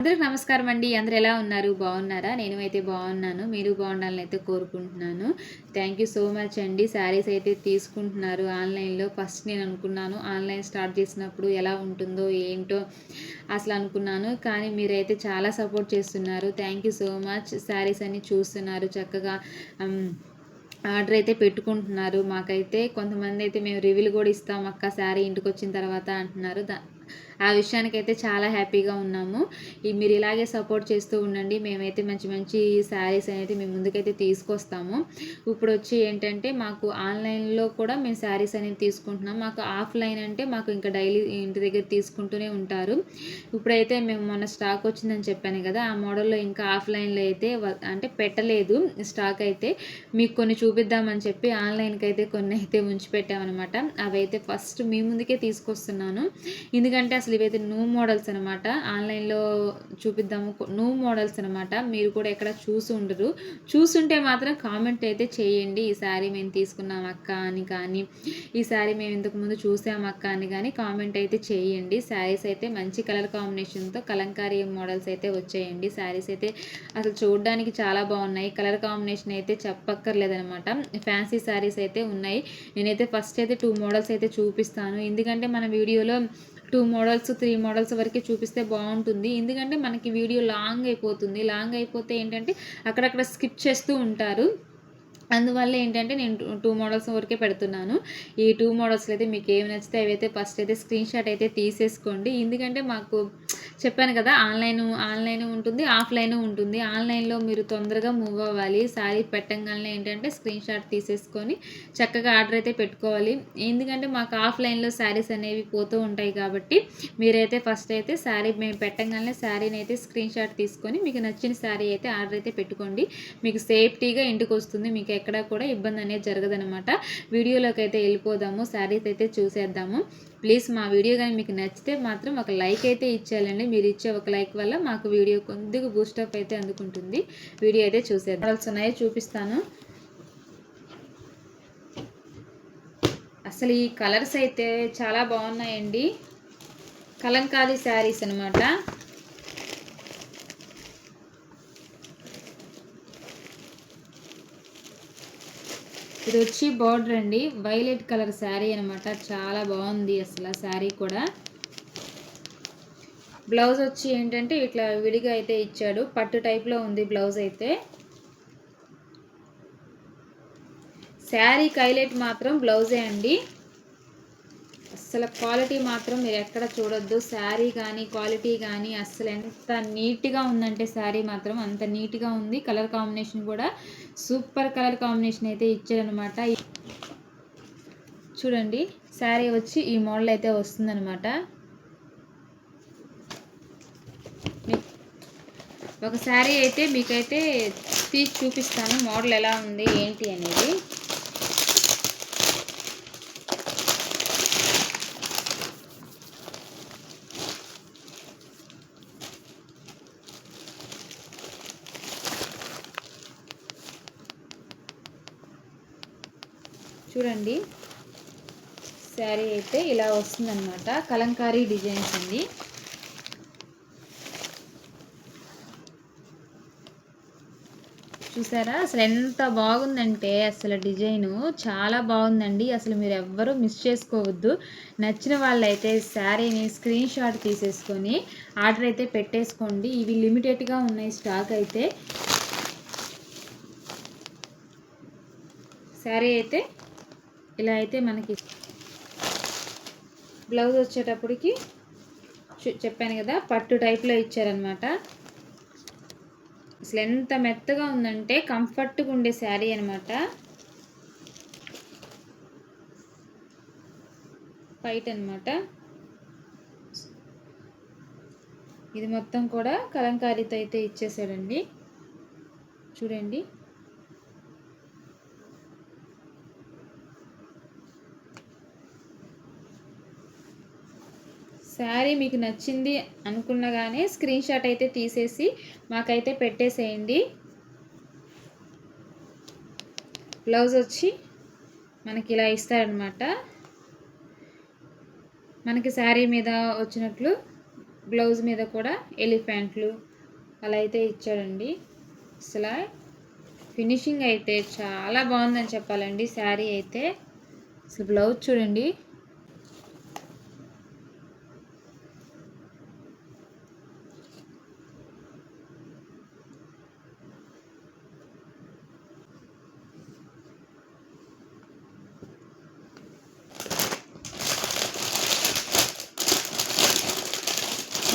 అందరికి నమస్కారం అండి. అందరూ ఎలా ఉన్నారు? బాగున్నారా? నేను అయితే బాగున్నాను. మీరు బాగుండాలని అయితే కోరుకుంటున్నాను. థ్యాంక్ యూ సో మచ్ అండి. శారీస్ అయితే తీసుకుంటున్నారు ఆన్లైన్లో. ఫస్ట్ నేను అనుకున్నాను ఆన్లైన్ స్టార్ట్ చేసినప్పుడు ఎలా ఉంటుందో ఏంటో అసలు అనుకున్నాను. కానీ మీరైతే చాలా సపోర్ట్ చేస్తున్నారు. Thank you so much. Saris అన్ని చూస్తున్నారు చక్కగా. ఆర్డర్ అయితే పెట్టుకుంటున్నారు. మాకైతే కొంతమంది అయితే మేము రివ్యూలు కూడా ఇస్తాం అక్క శారీ ఇంటికి వచ్చిన తర్వాత అంటున్నారు. ఆ విషయానికైతే చాలా హ్యాపీగా ఉన్నాము. మీరు ఇలాగే సపోర్ట్ చేస్తూ ఉండండి. మేమైతే మంచి మంచి శారీస్ అనేది మేము ముందుకైతే తీసుకొస్తాము. ఇప్పుడు వచ్చి ఏంటంటే మాకు ఆన్లైన్లో కూడా మేము శారీస్ అనేది తీసుకుంటున్నాం. మాకు ఆఫ్లైన్ అంటే మాకు ఇంకా డైలీ ఇంటి దగ్గర తీసుకుంటూనే ఉంటారు. ఇప్పుడైతే మేము మొన్న స్టాక్ వచ్చిందని చెప్పాను కదా, ఆ మోడల్లో ఇంకా ఆఫ్లైన్లో అయితే అంటే పెట్టలేదు స్టాక్ అయితే. మీకు కొన్ని చూపిద్దామని చెప్పి ఆన్లైన్కి అయితే కొన్ని అయితే ఉంచిపెట్టామన్నమాట. అవైతే ఫస్ట్ మీ ముందుకే తీసుకొస్తున్నాను. ఎందుకంటే అసలు ఇవైతే న్యూ మోడల్స్ అనమాట. ఆన్లైన్లో చూపిద్దాము, న్యూ మోడల్స్ అనమాట. మీరు కూడా ఎక్కడ చూసుండరు. చూసుంటే మాత్రం కామెంట్ అయితే చేయండి. ఈ శారీ మేము తీసుకున్నాం అక్క అని కానీ, ఈ శారీ మేము ఇంతకుముందు చూసాం అక్క అని కానీ కామెంట్ అయితే చేయండి. శారీస్ అయితే మంచి కలర్ కాంబినేషన్తో కలంకారీ మోడల్స్ అయితే వచ్చాయండి. శారీస్ అయితే అసలు చూడడానికి చాలా బాగున్నాయి. కలర్ కాంబినేషన్ అయితే చెప్పక్కర్లేదనమాట. ఫ్యాన్సీ శారీస్ అయితే ఉన్నాయి. నేనైతే ఫస్ట్ అయితే 2 మోడల్స్ అయితే చూపిస్తాను. ఎందుకంటే మన వీడియోలో 2 మోడల్స్ 3 మోడల్స్ వరకే చూపిస్తే బాగుంటుంది. ఎందుకంటే మనకి వీడియో లాంగ్ అయిపోతుంది. లాంగ్ అయిపోతే ఏంటంటే అక్కడక్కడ స్కిప్ చేస్తూ ఉంటారు. అందువల్ల ఏంటంటే నేను 2 మోడల్స్ వరకే పెడుతున్నాను. ఈ 2 మోడల్స్లో అయితే మీకు ఏమి నచ్చితే అవైతే ఫస్ట్ అయితే స్క్రీన్ షాట్ అయితే తీసేసుకోండి. ఎందుకంటే మాకు చెప్పాను కదా, ఆన్లైన్ ఉంటుంది, ఆఫ్లైన్ ఉంటుంది. ఆన్లైన్లో మీరు తొందరగా మూవ్ అవ్వాలి. శారీ పెట్టంగానే ఏంటంటే స్క్రీన్ షాట్ తీసేసుకొని చక్కగా ఆర్డర్ అయితే పెట్టుకోవాలి. ఎందుకంటే మాకు ఆఫ్లైన్లో శారీస్ అనేవి పోతూ ఉంటాయి కాబట్టి మీరైతే ఫస్ట్ అయితే శారీ మేము పెట్టంగానే శారీని అయితే స్క్రీన్ షాట్ తీసుకొని మీకు నచ్చిన శారీ అయితే ఆర్డర్ అయితే పెట్టుకోండి. మీకు సేఫ్టీగా ఇంటికి వస్తుంది. మీకు ఎక్కడా కూడా ఇబ్బంది అనేది జరగదనమాట. వీడియోలోకి అయితే వెళ్ళిపోదాము. శారీస్ అయితే చూసేద్దాము. ప్లీజ్ మా వీడియో కానీ మీకు నచ్చితే మాత్రం ఒక లైక్ అయితే ఇచ్చేయాలండి. మీరు ఇచ్చే ఒక లైక్ వల్ల మాకు వీడియో కొద్దిగా బూస్టప్ అయితే అందుకుంటుంది. వీడియో అయితే చూసేద్దాం. మోడల్స్ ఉన్నాయి, చూపిస్తాను. అసలు ఈ కలర్స్ అయితే చాలా బాగున్నాయండి. కలంకారీ శారీస్ అనమాట. ఇది వచ్చి బార్డర్ అండి, వైలెట్ కలర్ శారీ అనమాట. చాలా బాగుంది అసలు శారీ కూడా. బ్లౌజ్ వచ్చి ఏంటంటే ఇట్లా విడిగా అయితే ఇచ్చాడు. పట్టు టైప్లో ఉంది బ్లౌజ్ అయితే. శారీకి హైలైట్ మాత్రం బ్లౌజే అండి. అస్సలు క్వాలిటీ మాత్రం మీరు ఎక్కడ చూడొద్దు. శారీ కానీ క్వాలిటీ కానీ అస్సలు ఎంత నీట్గా ఉందంటే శారీ మాత్రం అంత నీట్గా ఉంది. కలర్ కాంబినేషన్ కూడా సూపర్ కలర్ కాంబినేషన్ అయితే ఇచ్చారనమాట. చూడండి, శారీ వచ్చి ఈ మోడల్ అయితే వస్తుందనమాట. ఒక శారీ అయితే మీకైతే తీసి చూపిస్తాను మోడల్ ఎలా ఉంది ఏంటి అనేది. చూడండి, శారీ అయితే ఇలా వస్తుందన్నమాట. కలంకారీ డిజైన్స్ అండి. చూసారా అసలు ఎంత బాగుందంటే అసలు డిజైను చాలా బాగుందండి. అసలు మీరు ఎవ్వరూ మిస్ చేసుకోవద్దు. నచ్చిన వాళ్ళైతే శారీని స్క్రీన్ షాట్ తీసేసుకొని ఆర్డర్ అయితే పెట్టేసుకోండి. ఇవి లిమిటెడ్గా ఉన్నాయి స్టాక్ అయితే. శారీ అయితే ఇలా అయితే మనకి బ్లౌజ్ వచ్చేటప్పటికి చెప్పాను కదా, పట్టు టైప్లో ఇచ్చారనమాట. అసలు ఎంత మెత్తగా ఉందంటే కంఫర్ట్గా ఉండే శారీ అనమాట. వైట్ అనమాట. ఇది మొత్తం కూడా కలంకారీతో అయితే ఇచ్చేసాడండి. చూడండి, శారీ మీకు నచ్చింది అనుకున్నగానే స్క్రీన్ షాట్ అయితే తీసేసి మాకైతే పెట్టేసేయండి. బ్లౌజ్ వచ్చి మనకి ఇలా ఇస్తారనమాట. మనకి శారీ మీద వచ్చినట్లు బ్లౌజ్ మీద కూడా ఎలిఫెంట్లు అలా అయితే ఇచ్చాడండి. అసలు ఫినిషింగ్ అయితే చాలా బాగుందని చెప్పాలండి శారీ అయితే. అసలు బ్లౌజ్ చూడండి,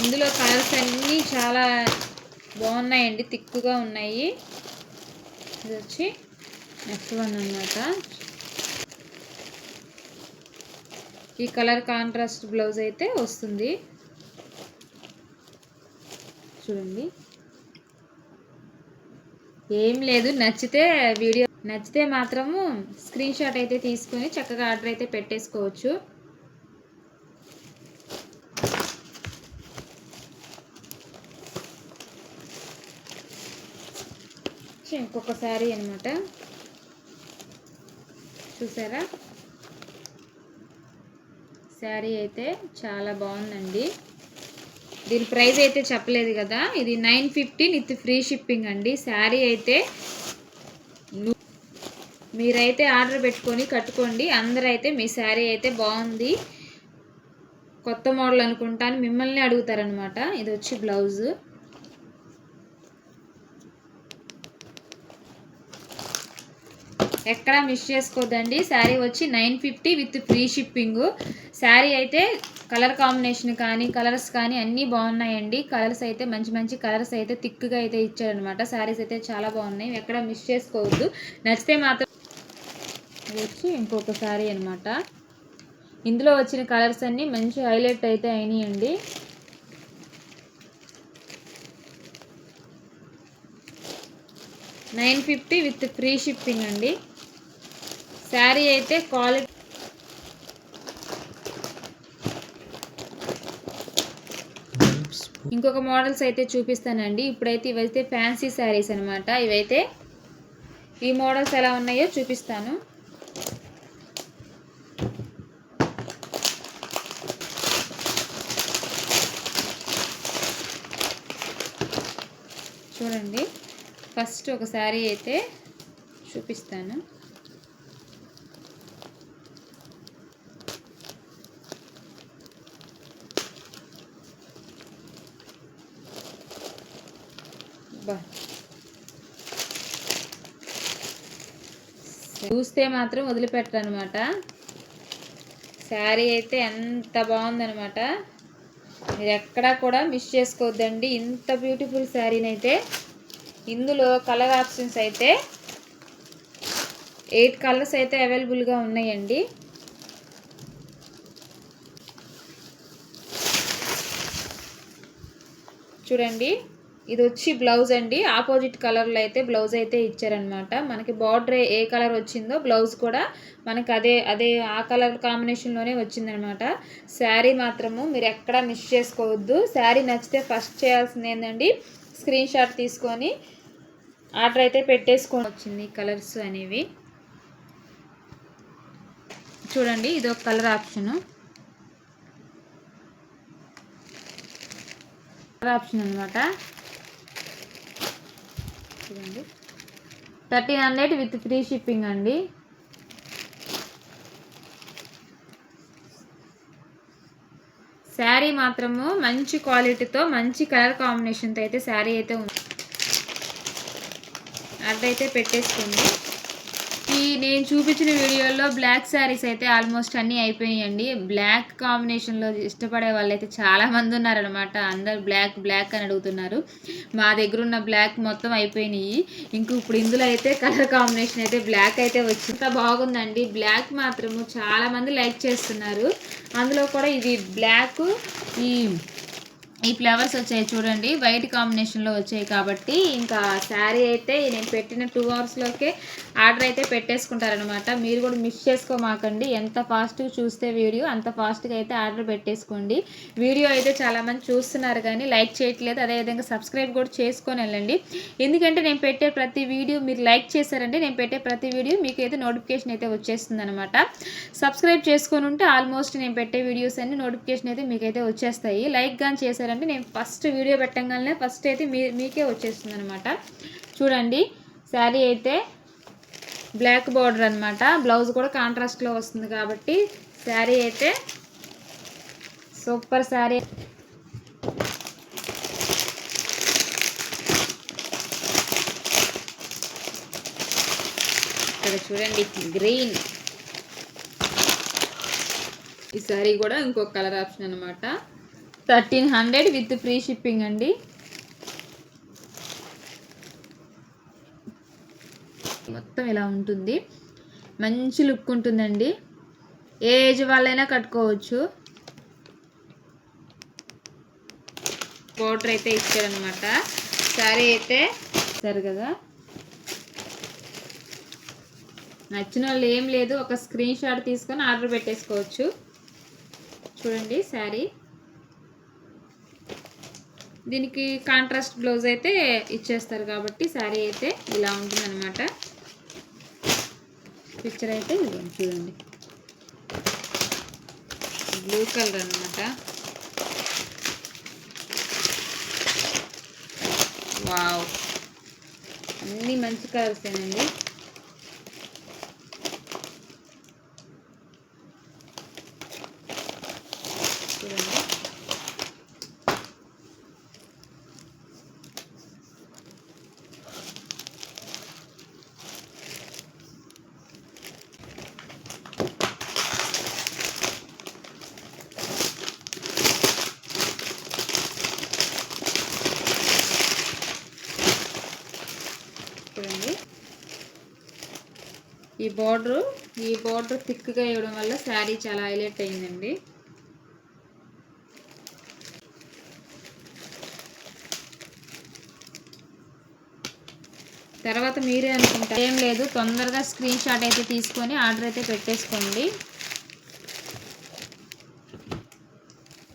ఇందులో కలర్స్ అన్నీ చాలా బాగున్నాయండి, థిక్గా ఉన్నాయి. ఇది వచ్చి నెక్స్ట్ వన్ అన్నమాట. ఈ కలర్ కాంట్రాస్ట్ బ్లౌజ్ అయితే వస్తుంది చూడండి. ఏం లేదు, నచ్చితే మాత్రము స్క్రీన్ షాట్ అయితే తీసుకొని చక్కగా ఆర్డర్ అయితే పెట్టేసుకోవచ్చు. ఇంకొక శారీ అనమాట, చూసారా? శారీ అయితే చాలా బాగుందండి. దీని ప్రైస్ అయితే చెప్పలేదు కదా, ఇది 950 విత్ ఫ్రీ షిప్పింగ్ అండి. శారీ అయితే మీరైతే ఆర్డర్ పెట్టుకొని కట్టుకోండి. అందరూ అయితే మీ శారీ అయితే బాగుంది, కొత్త మోడల్ అనుకుంటాను మిమ్మల్ని అడుగుతారనమాట. ఇది వచ్చి బ్లౌజు. ఎక్కడా మిస్ చేసుకోవద్దండి. శారీ వచ్చి 950 విత్ ఫ్రీ షిప్పింగ్. శారీ అయితే కలర్ కాంబినేషన్ కానీ కలర్స్ కానీ అన్నీ బాగున్నాయండి. కలర్స్ అయితే మంచి మంచి కలర్స్ అయితే థిక్గా అయితే ఇచ్చారనమాట. శారీస్ అయితే చాలా బాగున్నాయి, ఎక్కడ మిస్ చేసుకోవద్దు. నచ్చితే మాత్రం వచ్చి ఇంకొక శారీ అనమాట. ఇందులో వచ్చిన కలర్స్ అన్నీ మంచి హైలైట్ అయితే అయినాయండి. $950 విత్ ఫ్రీ షిప్పింగ్ అండి. శారీ అయితే క్వాలిటీ ఇంకొక మోడల్స్ అయితే చూపిస్తానండి. ఇప్పుడైతే ఇవైతే ఫ్యాన్సీ శారీస్ అనమాట. ఇవైతే ఈ మోడల్స్ ఎలా ఉన్నాయో చూపిస్తాను. చూడండి, ఫస్ట్ ఒక శారీ అయితే చూపిస్తాను. చూస్తే మాత్రం వదిలిపెట్టరు అనమాట. శారీ అయితే ఎంత బాగుందనమాట, మీరు ఎక్కడా కూడా మిస్ చేసుకోవద్దండి. ఇంత బ్యూటిఫుల్ శారీని అయితే ఇందులో కలర్ ఆప్షన్స్ అయితే 8 కలర్స్ అయితే అవైలబుల్గా ఉన్నాయండి. చూడండి, ఇది వచ్చి బ్లౌజ్ అండి. ఆపోజిట్ కలర్లో అయితే బ్లౌజ్ అయితే ఇచ్చారనమాట. మనకి బార్డర్ ఏ కలర్ వచ్చిందో బ్లౌజ్ కూడా మనకి అదే ఆ కలర్ కాంబినేషన్లోనే వచ్చిందనమాట. శారీ మాత్రము మీరు ఎక్కడా మిస్ చేసుకోవద్దు. శారీ నచ్చితే ఫస్ట్ చేయాల్సింది ఏంటండి, స్క్రీన్ షాట్ తీసుకొని ఆర్డర్ అయితే పెట్టేసుకొని వచ్చింది. కలర్స్ అనేవి చూడండి, ఇది ఒక కలర్ ఆప్షన్ అనమాట. చూడండి, 1300 విత్ ఫ్రీ షిప్పింగ్ అండి. శారీ మాత్రము మంచి క్వాలిటీతో మంచి కలర్ కాంబినేషన్తో అయితే శారీ అయితే ఉంది. అదైతే పెట్టేసుకోండి. నేను చూపించిన వీడియోలో బ్లాక్ శారీస్ అయితే ఆల్మోస్ట్ అన్నీ అయిపోయాయండి. బ్లాక్ కాంబినేషన్లో ఇష్టపడే వాళ్ళు అయితే చాలామంది ఉన్నారనమాట. అందరు బ్లాక్ అని అడుగుతున్నారు. మా దగ్గర ఉన్న బ్లాక్ మొత్తం అయిపోయినాయి. ఇప్పుడు ఇందులో అయితే కలర్ కాంబినేషన్ అయితే బ్లాక్ అయితే వచ్చింది. బాగుందండి. బ్లాక్ మాత్రము చాలామంది లైక్ చేస్తున్నారు. అందులో కూడా ఇది బ్లాక్, ఈ ఫ్లవర్స్ వచ్చాయి చూడండి, వైట్ కాంబినేషన్లో వచ్చాయి. కాబట్టి ఇంకా శారీ అయితే నేను పెట్టిన 2 అవర్స్లోకే ఆర్డర్ అయితే పెట్టేసుకుంటారనమాట. మీరు కూడా మిస్ చేసుకోమాకండి. ఎంత ఫాస్ట్గా చూస్తే వీడియో అంత ఫాస్ట్గా అయితే ఆర్డర్ పెట్టేసుకోండి. వీడియో అయితే చాలామంది చూస్తున్నారు కానీ లైక్ చేయట్లేదు. అదేవిధంగా సబ్స్క్రైబ్ కూడా చేసుకొని వెళ్ళండి. ఎందుకంటే నేను పెట్టే ప్రతి వీడియో మీరు లైక్ చేశారంటే నేను పెట్టే ప్రతి వీడియో మీకు అయితే నోటిఫికేషన్ అయితే వచ్చేస్తుంది అనమాట. సబ్స్క్రైబ్ చేసుకొని ఉంటే ఆల్మోస్ట్ నేను పెట్టే వీడియోస్ అన్ని నోటిఫికేషన్ అయితే మీకైతే వచ్చేస్తాయి. లైక్ కానీ చేశారు చేశారంటే నేను ఫస్ట్ వీడియో పెట్టగానే ఫస్ట్ అయితే మీకే వచ్చేస్తుంది అనమాట. చూడండి శారీ అయితే బ్లాక్ బార్డర్ అనమాట. బ్లౌజ్ కూడా కాంట్రాస్ట్లో వస్తుంది కాబట్టి శారీ అయితే సూపర్ శారీ. ఇక్కడ చూడండి గ్రీన్. ఈ శారీ కూడా ఇంకొక కలర్ ఆప్షన్ అనమాట. 1300 విత్ ఫ్రీ షిప్పింగ్ అండి. మొత్తం ఇలా ఉంటుంది, మంచి లుక్ ఉంటుందండి. ఏ ఏజ్ వాళ్ళైనా కట్టుకోవచ్చు. బార్డర్ అయితే ఇచ్చారనమాట. శారీ అయితే సరే కదా, నచ్చిన వాళ్ళు ఏం లేదు, ఒక స్క్రీన్ షాట్ తీసుకొని ఆర్డర్ పెట్టేసుకోవచ్చు. చూడండి శారీ, దీనికి కాంట్రాస్ట్ బ్లౌజ్ అయితే ఇచ్చేస్తారు కాబట్టి శారీ అయితే ఇలా ఉంటుందన్నమాట. పిక్చర్ అయితే ఇదిగోండి చూడండి, బ్లూ కలర్ అనమాట. వావ్, అన్నీ మంచి కలర్సేనండి. చూడండి చూడండి ఈ బార్డర్ థిక్గా వేయడం వల్ల శారీ చాలా హైలైట్ అయిందండి. తర్వాత మీరే అనుకుంటారు, ఏం లేదు, తొందరగా స్క్రీన్ షాట్ అయితే తీసుకొని ఆర్డర్ అయితే పెట్టేసుకోండి.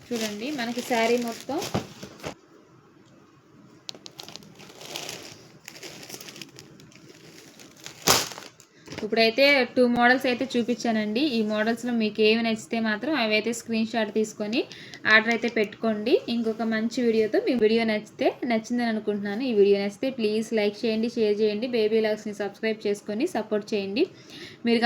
చూడండి మనకి శారీ మొత్తం ఇప్పుడైతే 2 మోడల్స్ అయితే చూపించానండి. ఈ మోడల్స్లో మీకు ఏమి నచ్చితే మాత్రం అవైతే స్క్రీన్ షాట్ తీసుకొని ఆర్డర్ అయితే పెట్టుకోండి. ఇంకొక మంచి వీడియోతో మీ వీడియో నచ్చిందని అనుకుంటున్నాను. ఈ వీడియో నచ్చితే ప్లీజ్ లైక్ చేయండి, షేర్ చేయండి, బేబీ లాగ్స్ని సబ్స్క్రైబ్ చేసుకొని సపోర్ట్ చేయండి. మీరు